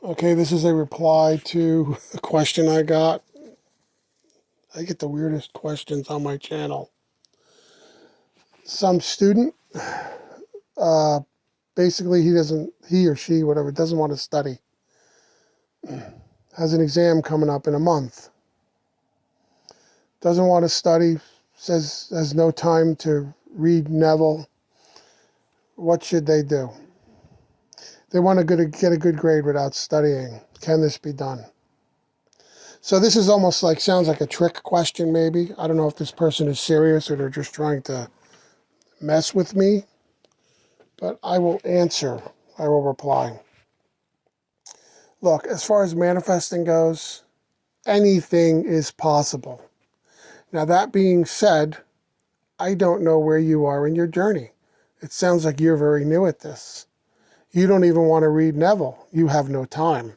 Okay, this is a reply to a question I got. I get the weirdest questions on my channel. Some student, uh, basically he or she, whatever, doesn't want to study. Has an exam coming up in a month. Doesn't want to study, says has no time to read Neville. What should they do? They want to get a good grade without studying. Can this be done? So this is almost like, sounds like a trick question maybe. I don't know if this person is serious or they're just trying to mess with me, but I will answer. I will reply. Look, as far as manifesting goes, anything is possible. Now, that being said, I don't know where you are in your journey. It sounds like you're very new at this. You don't even want to read Neville. You have no time.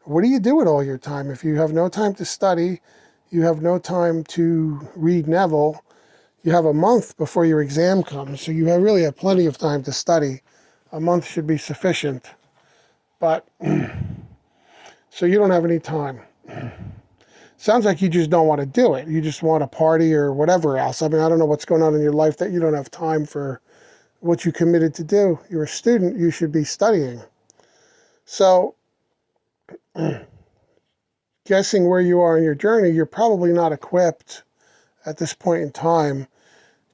What do you do with all your time? If you have no time to study, you have no time to read Neville, you have a month before your exam comes, so you really have plenty of time to study. A month should be sufficient. But, so you don't have any time. Sounds like you just don't want to do it. You just want to party or whatever else. I mean, I don't know what's going on in your life that you don't have time for what you committed to do. You're a student, you should be studying. So, guessing where you are in your journey, you're probably not equipped at this point in time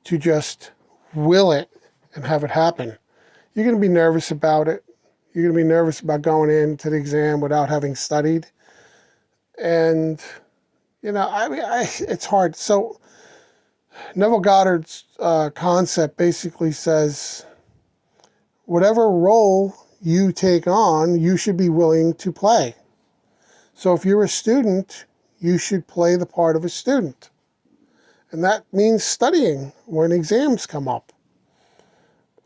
to just will it and have it happen. You're going to be nervous about it. You're going to be nervous about going into the exam without having studied. And, it's hard. So Neville Goddard's concept basically says, whatever role you take on, you should be willing to play. So if you're a student, you should play the part of a student. And that means studying when exams come up.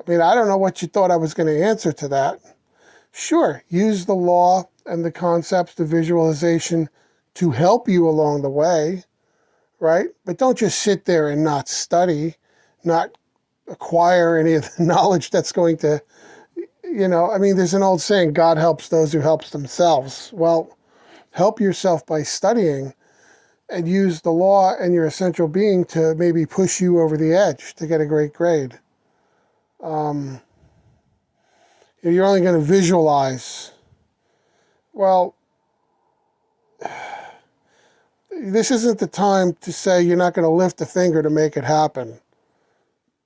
I mean, I don't know what you thought I was going to answer to that. Sure, use the law and the concepts, the visualization to help you along the way, right? But don't just sit there and not study, not acquire any of the knowledge that's going to, there's an old saying, God helps those who help themselves. Well, help yourself by studying and use the law and your essential being to maybe push you over the edge to get a great grade. You're only going to visualize. Well, this isn't the time to say you're not going to lift a finger to make it happen.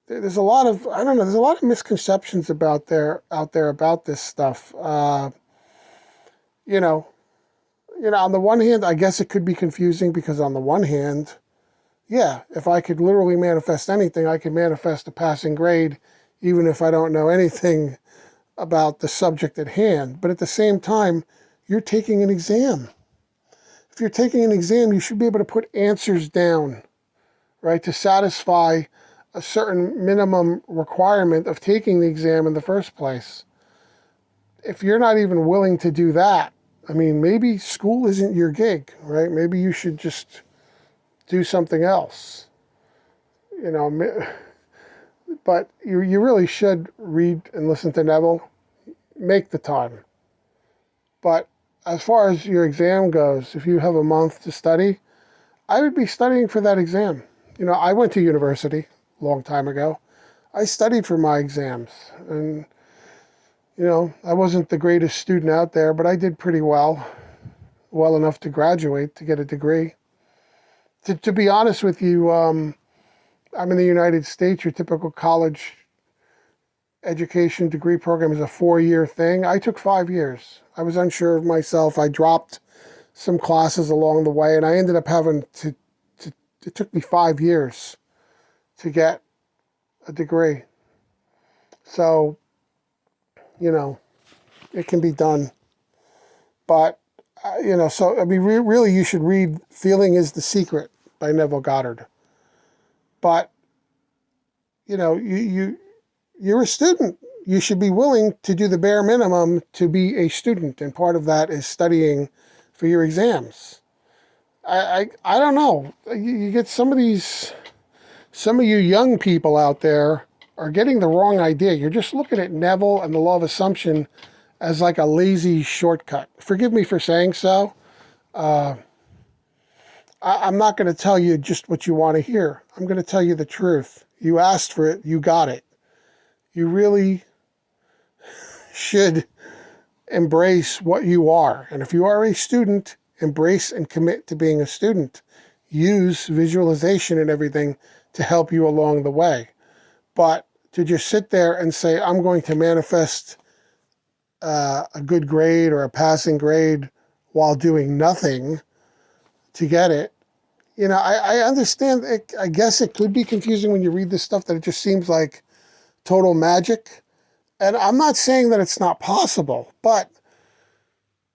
There's a lot of, there's a lot of misconceptions out there about this stuff. On the one hand, I guess it could be confusing because on the one hand, yeah, if I could literally manifest anything, I could manifest a passing grade, even if I don't know anything about the subject at hand. But at the same time, you're taking an exam. If you're taking an exam, you should be able to put answers down, right, to satisfy a certain minimum requirement of taking the exam in the first place. If you're not even willing to do that, I mean, maybe school isn't your gig, right? Maybe you should just do something else, But you really should read and listen to Neville. Make the time. But as far as your exam goes, if you have a month to study, I would be studying for that exam. I went to university a long time ago. I studied for my exams. And, I wasn't the greatest student out there, but I did pretty well enough to graduate, to get a degree. To be honest with you, I'm in the United States. Your typical college education degree program is a 4-year thing. I took 5 years. I was unsure of myself. I dropped some classes along the way, and I ended up having to it took me 5 years to get a degree. So, it can be done. But, really you should read Feeling is the Secret by Neville Goddard. But, you're a student. You should be willing to do the bare minimum to be a student, and part of that is studying for your exams. I don't know. You get some of you young people out there are getting the wrong idea. You're just looking at Neville and the law of assumption as like a lazy shortcut. Forgive me for saying so. I'm not going to tell you just what you want to hear. I'm going to tell you the truth. You asked for it, you got it. You really should embrace what you are. And if you are a student, embrace and commit to being a student. Use visualization and everything to help you along the way. But to just sit there and say, I'm going to manifest a good grade or a passing grade while doing nothing to get it, I understand. I guess it could be confusing when you read this stuff that it just seems like total magic. And I'm not saying that it's not possible, but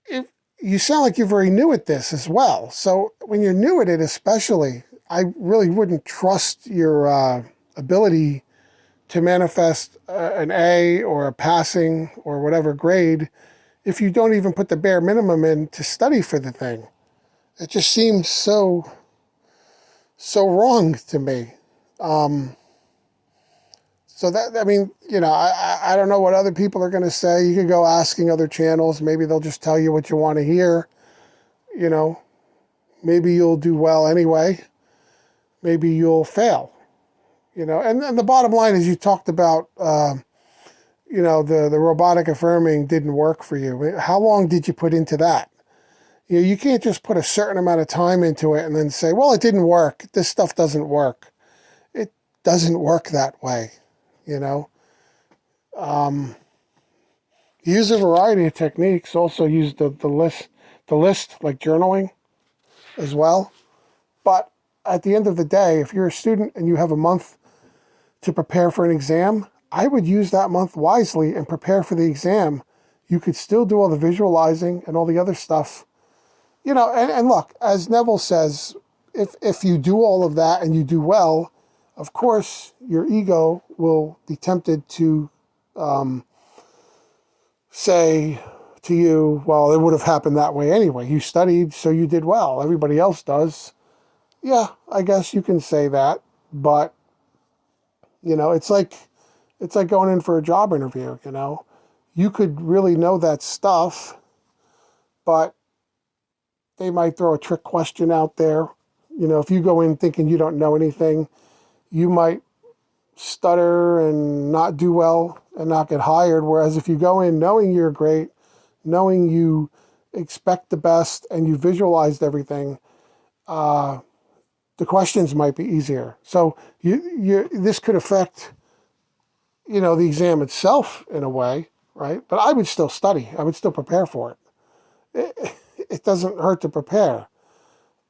if you sound like you're very new at this as well. So when you're new at it, especially, I really wouldn't trust your ability to manifest an A or a passing or whatever grade if you don't even put the bare minimum in to study for the thing. It just seems so wrong to me. So that, I mean, I don't know what other people are going to say. You could go asking other channels. Maybe they'll just tell you what you want to hear. Maybe you'll do well anyway. Maybe you'll fail. And the bottom line is you talked about, the robotic affirming didn't work for you. How long did you put into that? You can't just put a certain amount of time into it and then say, well, it didn't work. This stuff doesn't work. It doesn't work that way, Use a variety of techniques. Also use the list like journaling as well. But at the end of the day, if you're a student and you have a month to prepare for an exam, I would use that month wisely and prepare for the exam. You could still do all the visualizing and all the other stuff. And look, as Neville says, if you do all of that and you do well, of course, your ego will be tempted to say to you, well, it would have happened that way anyway. You studied, so you did well. Everybody else does. Yeah, I guess you can say that, but it's like going in for a job interview. You could really know that stuff, but they might throw a trick question out there. If you go in thinking you don't know anything, you might stutter and not do well and not get hired. Whereas if you go in knowing you're great, knowing you expect the best and you visualized everything, the questions might be easier. So this could affect, the exam itself in a way, right? But I would still study. I would still prepare for it. It doesn't hurt to prepare,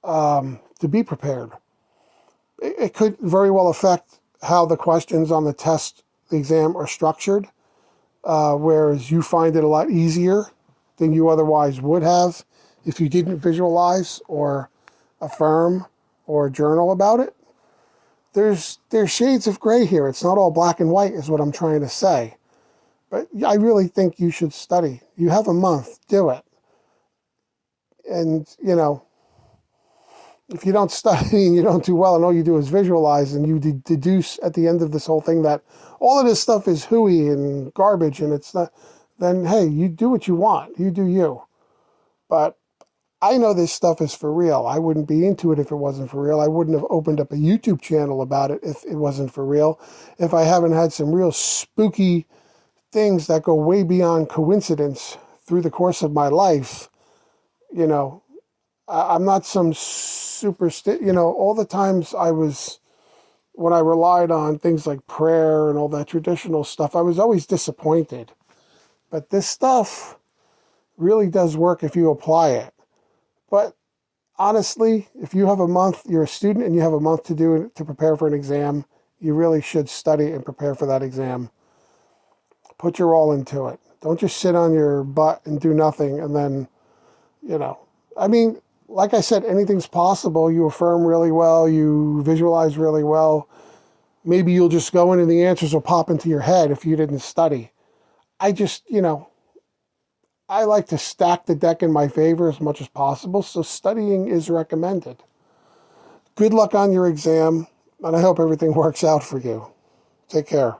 to be prepared. It could very well affect how the questions on the test, the exam are structured, whereas you find it a lot easier than you otherwise would have if you didn't visualize or affirm or journal about it. There's shades of gray here. It's not all black and white is what I'm trying to say. But I really think you should study. You have a month, do it. And, if you don't study and you don't do well and all you do is visualize and you deduce at the end of this whole thing that all of this stuff is hooey and garbage and it's not, then, hey, you do what you want. You do you. But I know this stuff is for real. I wouldn't be into it if it wasn't for real. I wouldn't have opened up a YouTube channel about it if it wasn't for real. If I haven't had some real spooky things that go way beyond coincidence through the course of my life, I'm not some all the times when I relied on things like prayer and all that traditional stuff, I was always disappointed. But this stuff really does work if you apply it. But honestly, if you have a month, you're a student and you have a month to prepare for an exam, you really should study and prepare for that exam. Put your all into it. Don't just sit on your butt and do nothing and then, like I said, anything's possible. You affirm really well. You visualize really well. Maybe you'll just go in and the answers will pop into your head if you didn't study. I just, I like to stack the deck in my favor as much as possible, so studying is recommended. Good luck on your exam, and I hope everything works out for you. Take care.